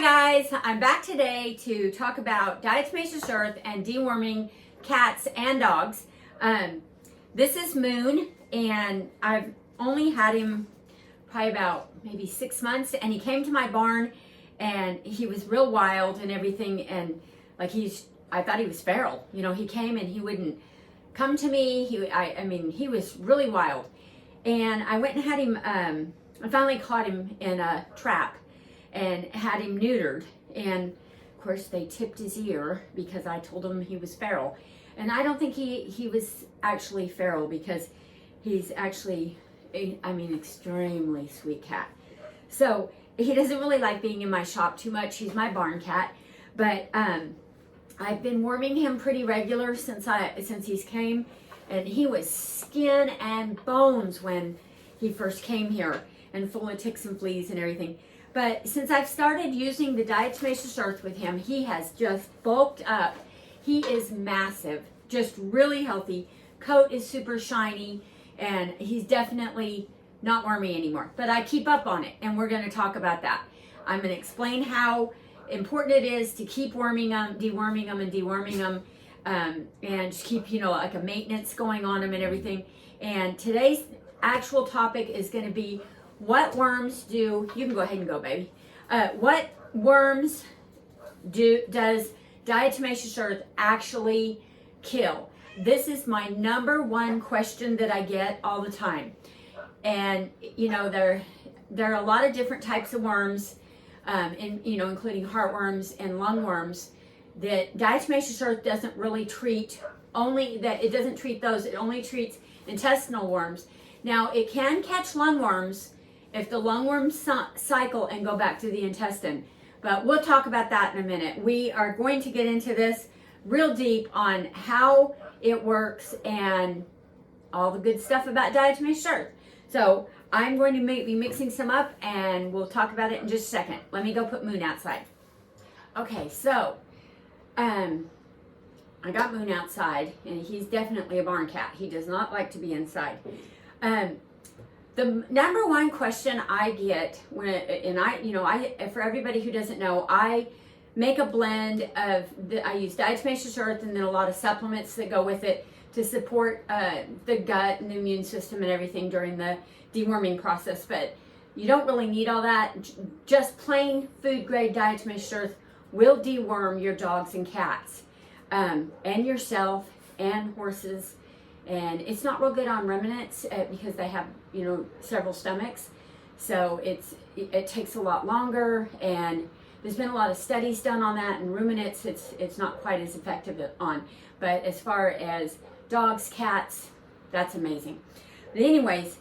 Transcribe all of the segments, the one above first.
guys, I'm back today to talk about diatomaceous earth and deworming cats and dogs. This is Moon, and I've only had him probably about maybe 6 months, and he came to my barn and he was real wild and everything, and like I thought he was feral. You know, he came and he wouldn't come to me. He was really wild. And I went and had him, I finally caught him in a trap and had him neutered. And of course they tipped his ear because I told him he was feral. And I don't think he was actually feral, because he's actually, extremely sweet cat. So he doesn't really like being in my shop too much. He's my barn cat. But I've been worming him pretty regular since he's came. And he was skin and bones when he first came here, and full of ticks and fleas and everything. But since I've started using the diatomaceous earth with him, he has just bulked up. He is massive, just really healthy. Coat is super shiny, and he's definitely not wormy anymore. But I keep up on it, and we're going to talk about that. I'm going to explain how important it is to keep worming them, deworming them, and deworming them, and just keep, like a maintenance going on them and everything. And today's actual topic is going to be what worms do. You can go ahead and go, baby. What worms does diatomaceous earth actually kill? This is my number one question that I get all the time. And there are a lot of different types of worms, including heartworms and lungworms, that diatomaceous earth doesn't really treat. It doesn't treat those. It only treats intestinal worms. Now, it can catch lungworms if the lungworms cycle and go back to the intestine. But we'll talk about that in a minute. We are going to get into this real deep on how it works and all the good stuff about diatomaceous earth. So I'm going to be mixing some up, and we'll talk about it in just a second. Let me go put Moon outside. Okay, so I got Moon outside, and he's definitely a barn cat. He does not like to be inside. The number one question I get for everybody who doesn't know, I make a blend of I use diatomaceous earth and then a lot of supplements that go with it to support the gut and the immune system and everything during the deworming process. But you don't really need all that. Just plain food grade diatomaceous earth will deworm your dogs and cats, and yourself and horses. And it's not real good on ruminants because they have, several stomachs. So it takes a lot longer, and there's been a lot of studies done on that. And ruminants, it's not quite as effective on. But as far as dogs, cats, that's amazing. But anyways,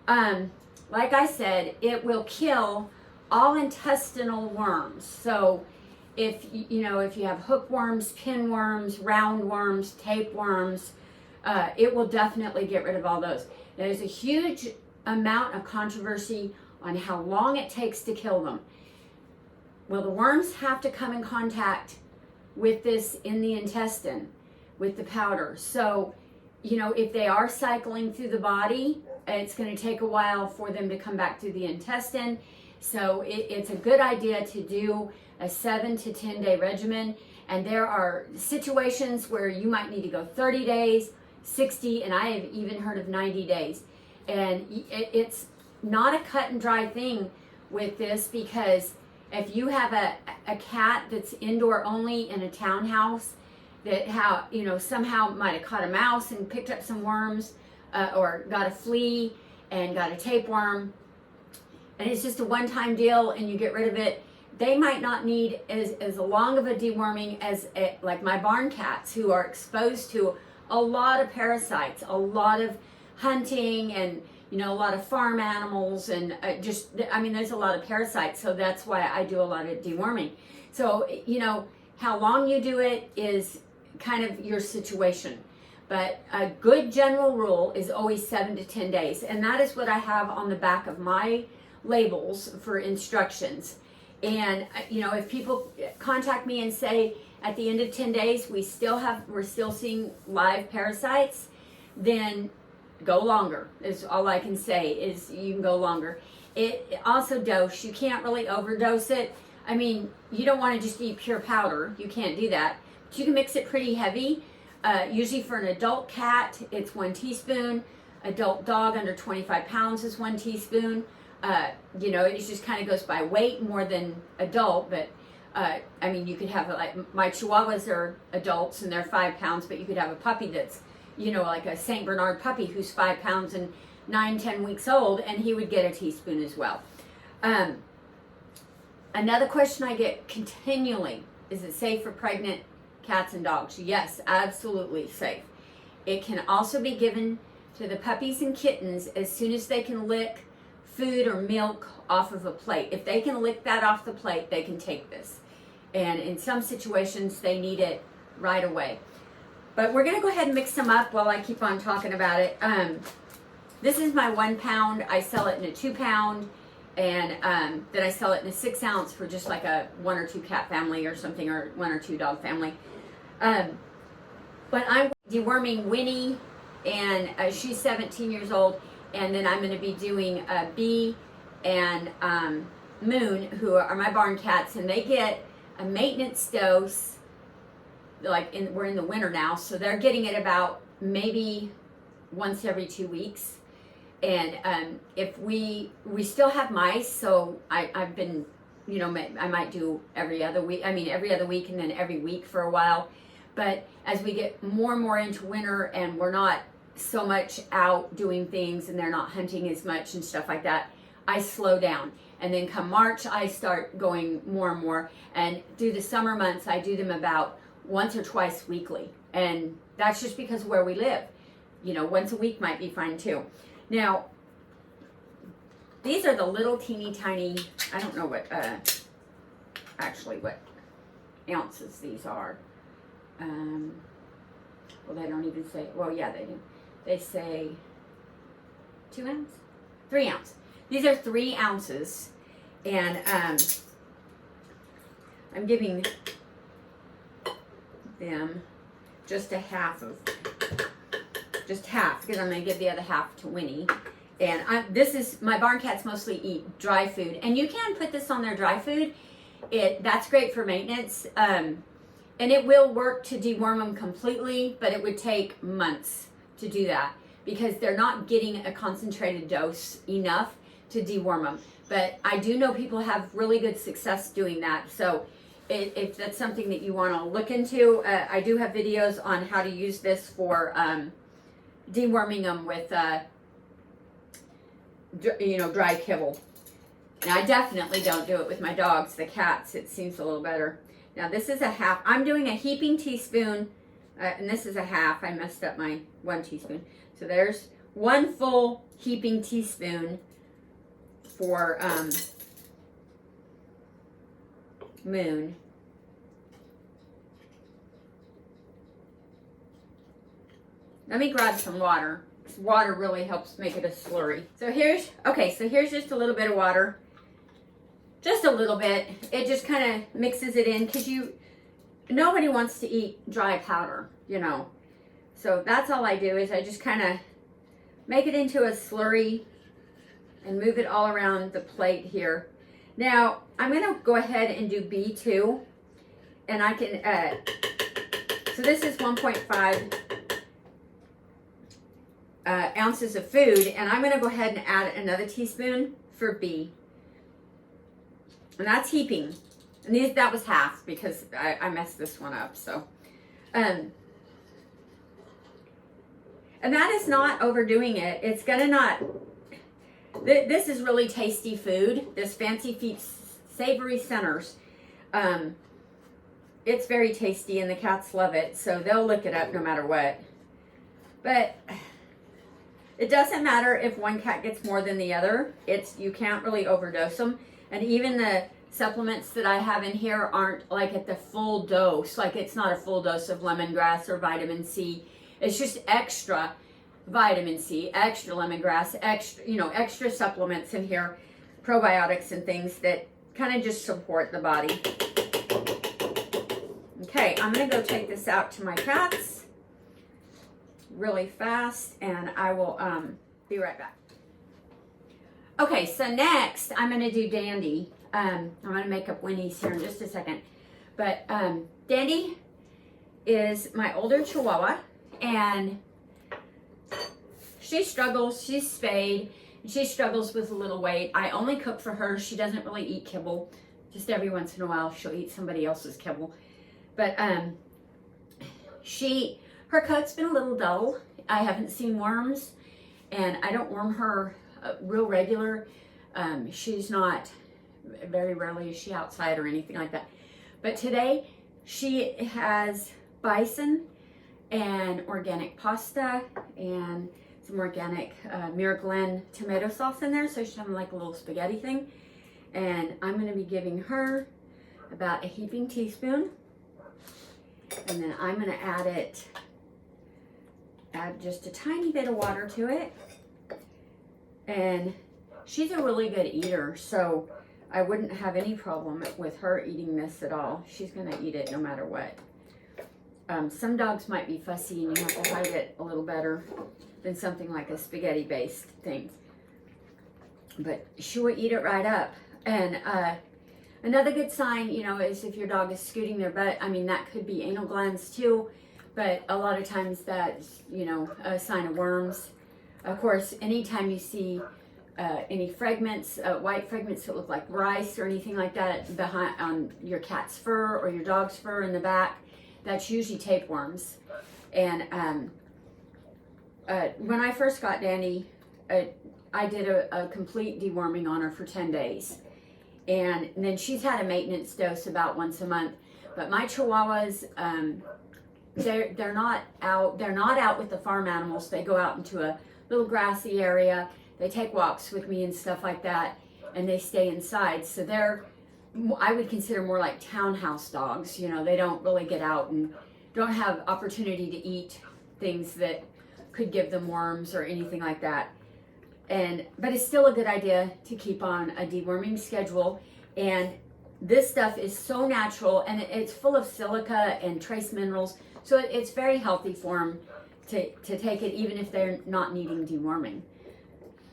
like I said, it will kill all intestinal worms. So if you have hookworms, pinworms, roundworms, tapeworms, it will definitely get rid of all those. There's a huge amount of controversy on how long it takes to kill them. Well, the worms have to come in contact with this in the intestine, with the powder. So, if they are cycling through the body, it's going to take a while for them to come back through the intestine. So it's a good idea to do a 7 to 10 day regimen. And there are situations where you might need to go 30 days, 60, and I have even heard of 90 days. And it's not a cut and dry thing with this, because if you have a cat that's indoor only in a townhouse that somehow might have caught a mouse and picked up some worms, or got a flea and got a tapeworm, and it's just a one-time deal and you get rid of it, they might not need as long of a deworming as like my barn cats, who are exposed to a lot of parasites, a lot of hunting, and a lot of farm animals, and there's a lot of parasites. So that's why I do a lot of deworming. So how long you do it is kind of your situation, but a good general rule is always 7 to 10 days, and that is what I have on the back of my labels for instructions. And if people contact me and say at the end of 10 days we're still seeing live parasites, then go longer is all I can say. Is you can go longer. It also dose. You can't really overdose it. I mean, you don't want to just eat pure powder. You can't do that. But you can mix it pretty heavy. Usually for an adult cat, it's 1 teaspoon. Adult dog under 25 pounds is 1 teaspoon. You know, it just kind of goes by weight more than adult, but I mean, you could have, like, my chihuahuas are adults and they're 5 pounds, but you could have a puppy that's, you know, like a St. Bernard puppy who's 5 pounds and 9-10 weeks old, and he would get a teaspoon as well. Another question I get continually, is it safe for pregnant cats and dogs? Yes, absolutely safe. It can also be given to the puppies and kittens as soon as they can lick food or milk off of a plate. If they can lick that off the plate, they can take this. And in some situations, they need it right away. But we're gonna go ahead and mix them up while I keep on talking about it. This is my 1 pound. I sell it in a 2 pound, and then I sell it in a 6 ounce for just like a 1 or 2 cat family or something, or 1 or 2 dog family. But I'm deworming Whinny, and she's 17 years old, and then I'm going to be doing Bea and Moon, who are my barn cats, and they get a maintenance dose. Like, we're in the winter now, so they're getting it about maybe once every 2 weeks. And if we still have mice, so I've been, you know, I might do every other week. I mean, every other week, and then every week for a while. But as we get more and more into winter, and we're not so much out doing things, and they're not hunting as much and stuff like that, I slow down. And then come March, I start going more and more. And through the summer months, I do them about once or twice weekly. And that's just because of where we live. You know, once a week might be fine too. Now, these are the little teeny tiny, I don't know what, actually what ounces these are. Well, they don't even say, well, yeah, they do. They say 2 ounce? 3 ounce. These are 3 ounces, and I'm giving them just a half of, just half, because I'm going to give the other half to Whinny. And this is, my barn cats mostly eat dry food, and you can put this on their dry food. That's great for maintenance, and it will work to deworm them completely, but it would take months to do that because they're not getting a concentrated dose enough to deworm them. But I do know people have really good success doing that, so if that's something that you want to look into, I do have videos on how to use this for deworming them with, you know, dry kibble. Now, I definitely don't do it with my dogs. The cats, it seems a little better. Now, this is a half. I'm doing a heaping teaspoon, and this is a half. I messed up my 1 teaspoon. So there's 1 full heaping teaspoon for Moon. Let me grab some water. Water really helps make it a slurry. So here's just a little bit of water. Just a little bit. It just kind of mixes it in because nobody wants to eat dry powder, you know. So that's all I do is I just kind of make it into a slurry and move it all around the plate here. Now, I'm going to go ahead and do Bea too. And I can, so this is 1.5 ounces of food, and I'm going to go ahead and add another teaspoon for Bea. And that's heaping. And that was half because I messed this one up. So, and that is not overdoing it. It's going to not, this is really tasty food. This Fancy Feast Savory Centers. It's very tasty and the cats love it. So they'll lick it up no matter what. But it doesn't matter if one cat gets more than the other. You can't really overdose them. And even the supplements that I have in here aren't like at the full dose. Like it's not a full dose of lemongrass or vitamin C. It's just extra vitamin C, extra lemongrass, extra supplements in here, probiotics and things that kind of just support the body. Okay, I'm going to go take this out to my cats really fast, and I will be right back. Okay, so next I'm going to do Dandi. I'm going to make up Whinny's here in just a second. But Dandi is my older chihuahua, and she struggles. She's spayed. She struggles with a little weight. I only cook for her. She doesn't really eat kibble. Just every once in a while, she'll eat somebody else's kibble. But her coat's been a little dull. I haven't seen worms, and I don't worm her real regular. She's not, very rarely is she outside or anything like that. But today, she has bison and organic pasta and some organic Miraglen tomato sauce in there, so she's having like a little spaghetti thing. And I'm going to be giving her about a heaping teaspoon, and then I'm going to add just a tiny bit of water to it. And she's a really good eater, so I wouldn't have any problem with her eating this at all. She's going to eat it no matter what. Some dogs might be fussy and you have to hide it a little better than something like a spaghetti based thing. But she will eat it right up. And another good sign, you know, is if your dog is scooting their butt. I mean, that could be anal glands too, but a lot of times that's, you know, a sign of worms. Of course, anytime you see any fragments, white fragments that look like rice or anything like that behind on your cat's fur or your dog's fur in the back, that's usually tapeworms. And when I first got Dandi, I did a complete deworming on her for 10 days. And then she's had a maintenance dose about once a month. But my chihuahuas, they're not out with the farm animals. They go out into a little grassy area. They take walks with me and stuff like that, and they stay inside. So they're, I would consider more like townhouse dogs. You know, they don't really get out and don't have opportunity to eat things that could give them worms or anything like that. But it's still a good idea to keep on a deworming schedule. And this stuff is so natural, and it's full of silica and trace minerals. So it's very healthy for them to take it, even if they're not needing deworming.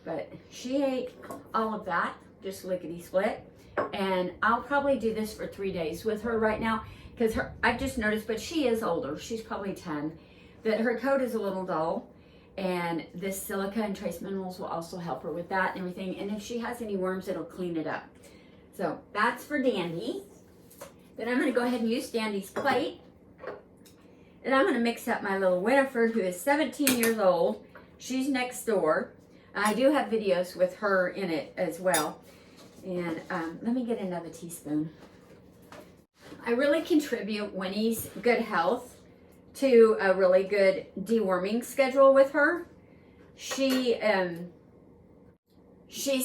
But she ate all of that, just lickety split. And I'll probably do this for 3 days with her right now, because I've just noticed, but she is older, she's probably 10, that her coat is a little dull. And this silica and trace minerals will also help her with that and everything. And if she has any worms, it'll clean it up. So that's for Dandi. Then I'm going to go ahead and use Dandi's plate. And I'm going to mix up my little Winifred, who is 17 years old. She's next door. I do have videos with her in it as well. And let me get another teaspoon. I really contribute Whinny's good health to a really good deworming schedule with her. She's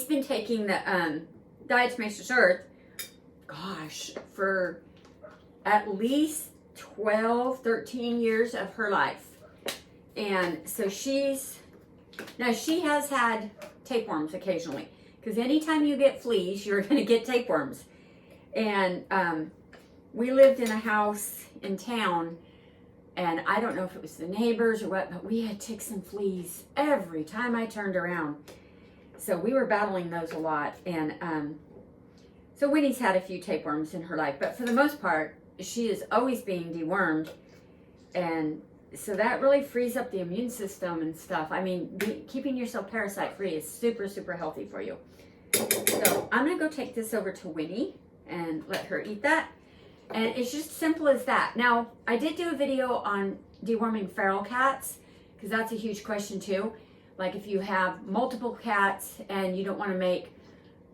been taking the Diatomaceous earth, gosh, for at least 12, 13 years of her life. And so she has had tapeworms occasionally, because anytime you get fleas, you're going to get tapeworms. And we lived in a house in town, and I don't know if it was the neighbors or what, but we had ticks and fleas every time I turned around. So we were battling those a lot. And so Whinny's had a few tapeworms in her life, but for the most part, she is always being dewormed. And so that really frees up the immune system and stuff. I mean, keeping yourself parasite free is super, super healthy for you. So I'm going to go take this over to Whinny and let her eat that. And it's just simple as that. Now, I did do a video on deworming feral cats, because that's a huge question too. Like if you have multiple cats and you don't want to make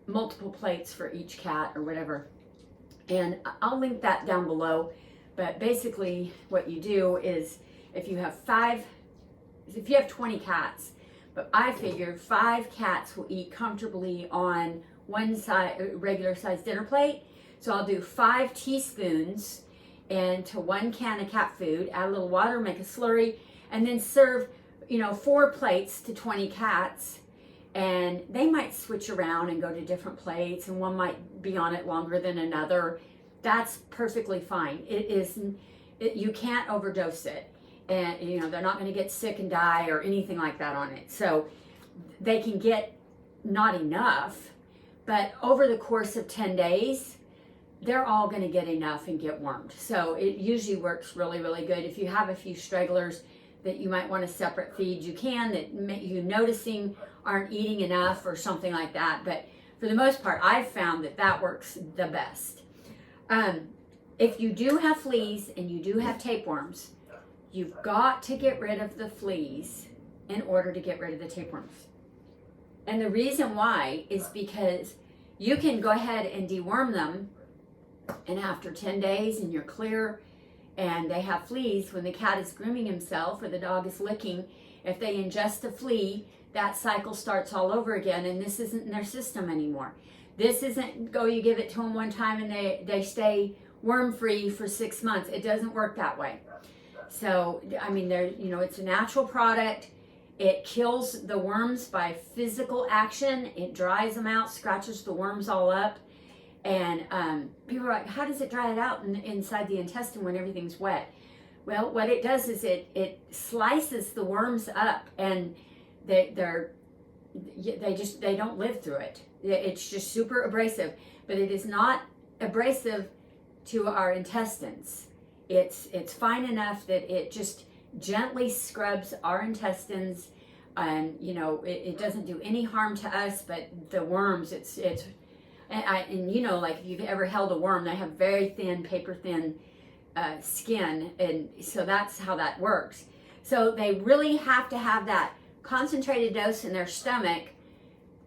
multiple plates for each cat or whatever. And I'll link that down below. But basically what you do is if you have 20 cats, but I figure 5 cats will eat comfortably on one regular size dinner plate. So I'll do 5 teaspoons into 1 can of cat food, add a little water, make a slurry, and then serve, 4 plates to 20 cats. And they might switch around and go to different plates, and one might be on it longer than another. That's perfectly fine. You can't overdose it. And, they're not going to get sick and die or anything like that on it. So they can get not enough, but over the course of 10 days, they're all going to get enough and get wormed. So it usually works really, really good. If you have a few stragglers that you might want to separate feed, you can, that you noticing aren't eating enough or something like that. But for the most part, I've found that that works the best. If you do have fleas and you do have tapeworms, you've got to get rid of the fleas in order to get rid of the tapeworms. And the reason why is because you can go ahead and deworm them, and after 10 days and you're clear and they have fleas, when the cat is grooming himself or the dog is licking, if they ingest a flea, that cycle starts all over again, and this isn't in their system anymore. This isn't go, you give it to them one time and they stay worm free for 6 months. It doesn't work that way. So, I mean, it's a natural product. It kills the worms by physical action. It dries them out, scratches the worms all up. And people are like, how does it dry it out inside the intestine when everything's wet? Well, what it does is it slices the worms up, and they don't live through it. It's just super abrasive, but it is not abrasive to our intestines. It's fine enough that it just gently scrubs our intestines, and it doesn't do any harm to us, but the worms, like if you've ever held a worm, they have very thin, paper thin skin, and so that's how that works. So they really have to have that concentrated dose in their stomach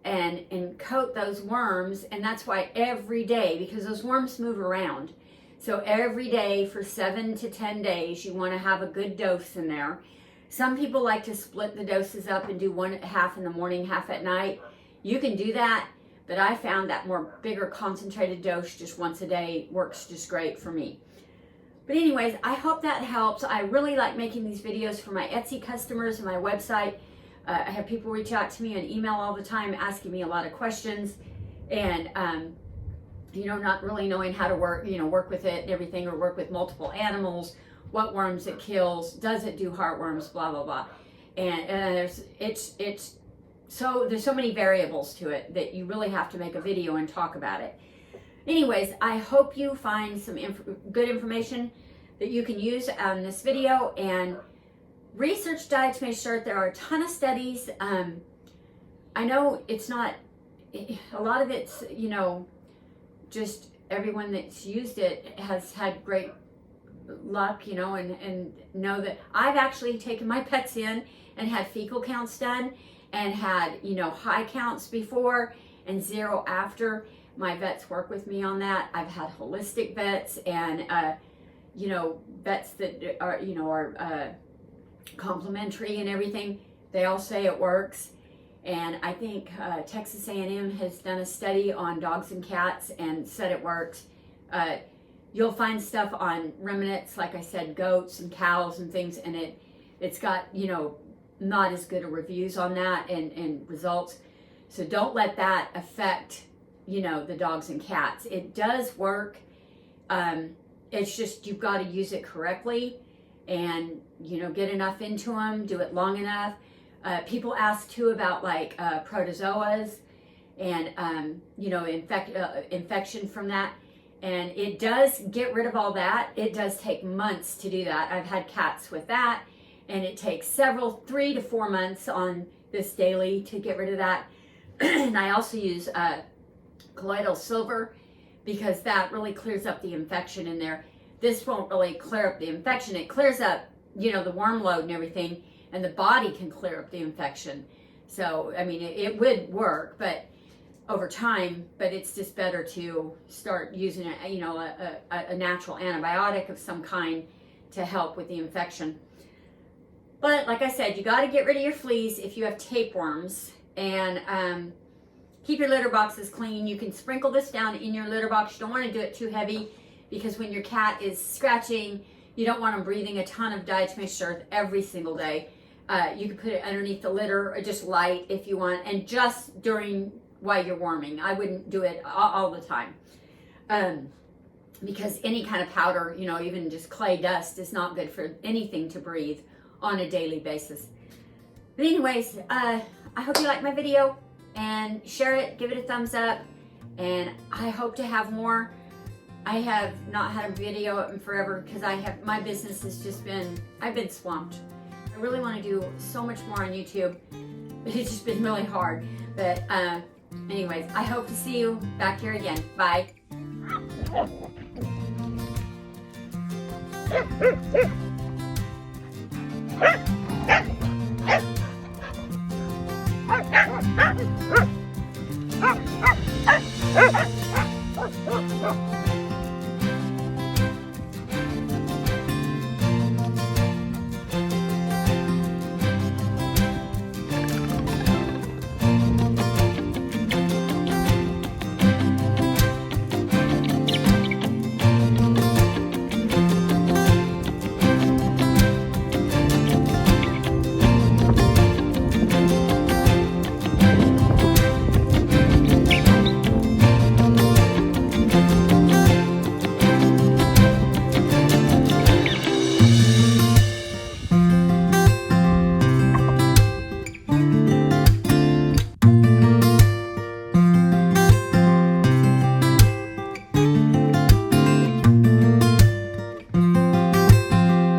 and coat those worms, and that's why every day, because those worms move around, so every day for 7 to 10 days you want to have a good dose in there. Some people like to split the doses up and do half in the morning, half at night. You can do that, but I found that more bigger concentrated dose just once a day works just great for me. But anyways, I hope that helps. I really like making these videos for my Etsy customers and my website. I have people reach out to me on email all the time asking me a lot of questions, and not really knowing how to work with it and everything, or work with multiple animals, what worms it kills, does it do heartworms, blah blah blah. And there's so many variables to it that you really have to make a video and talk about it. Anyways, I hope you find some good information that you can use on this video, and research diatomaceous earth. There are a ton of studies. I know it's not, a lot of it's, just everyone that's used it has had great luck, and know that I've actually taken my pets in and had fecal counts done, and had, high counts before and 0 after. My vets work with me on that. I've had holistic vets and, vets that are complimentary and everything. They all say it works. And I think Texas A&M has done a study on dogs and cats and said it works. You'll find stuff on ruminants, like I said, goats and cows and things, and it's got, not as good of reviews on that and results. So don't let that affect, the dogs and cats. It does work. It's just, you've got to use it correctly and, get enough into them, do it long enough. People ask too about protozoas and, infection from that. And it does get rid of all that. It does take months to do that. I've had cats with that, and it takes 3 to 4 months on this daily to get rid of that. And I also use colloidal silver, because that really clears up the infection in there. This won't really clear up the infection. It clears up, the worm load and everything, and the body can clear up the infection. So, I mean, it would work, but over time, but it's just better to start using a natural antibiotic of some kind to help with the infection. But like I said, you got to get rid of your fleas if you have tapeworms, and keep your litter boxes clean. You can sprinkle this down in your litter box. You don't want to do it too heavy, because when your cat is scratching, you don't want them breathing a ton of diatomaceous earth every single day. You can put it underneath the litter, or just light if you want, and just while you're warming. I wouldn't do it all the time, because any kind of powder, even just clay dust, is not good for anything to breathe on a daily basis. But anyways, I hope you like my video, and share it, give it a thumbs up, and I hope to have more. I have not had a video in forever because my business has just been, I've been swamped. I really want to do so much more on YouTube, but it's just been really hard. But anyways, I hope to see you back here again. Bye.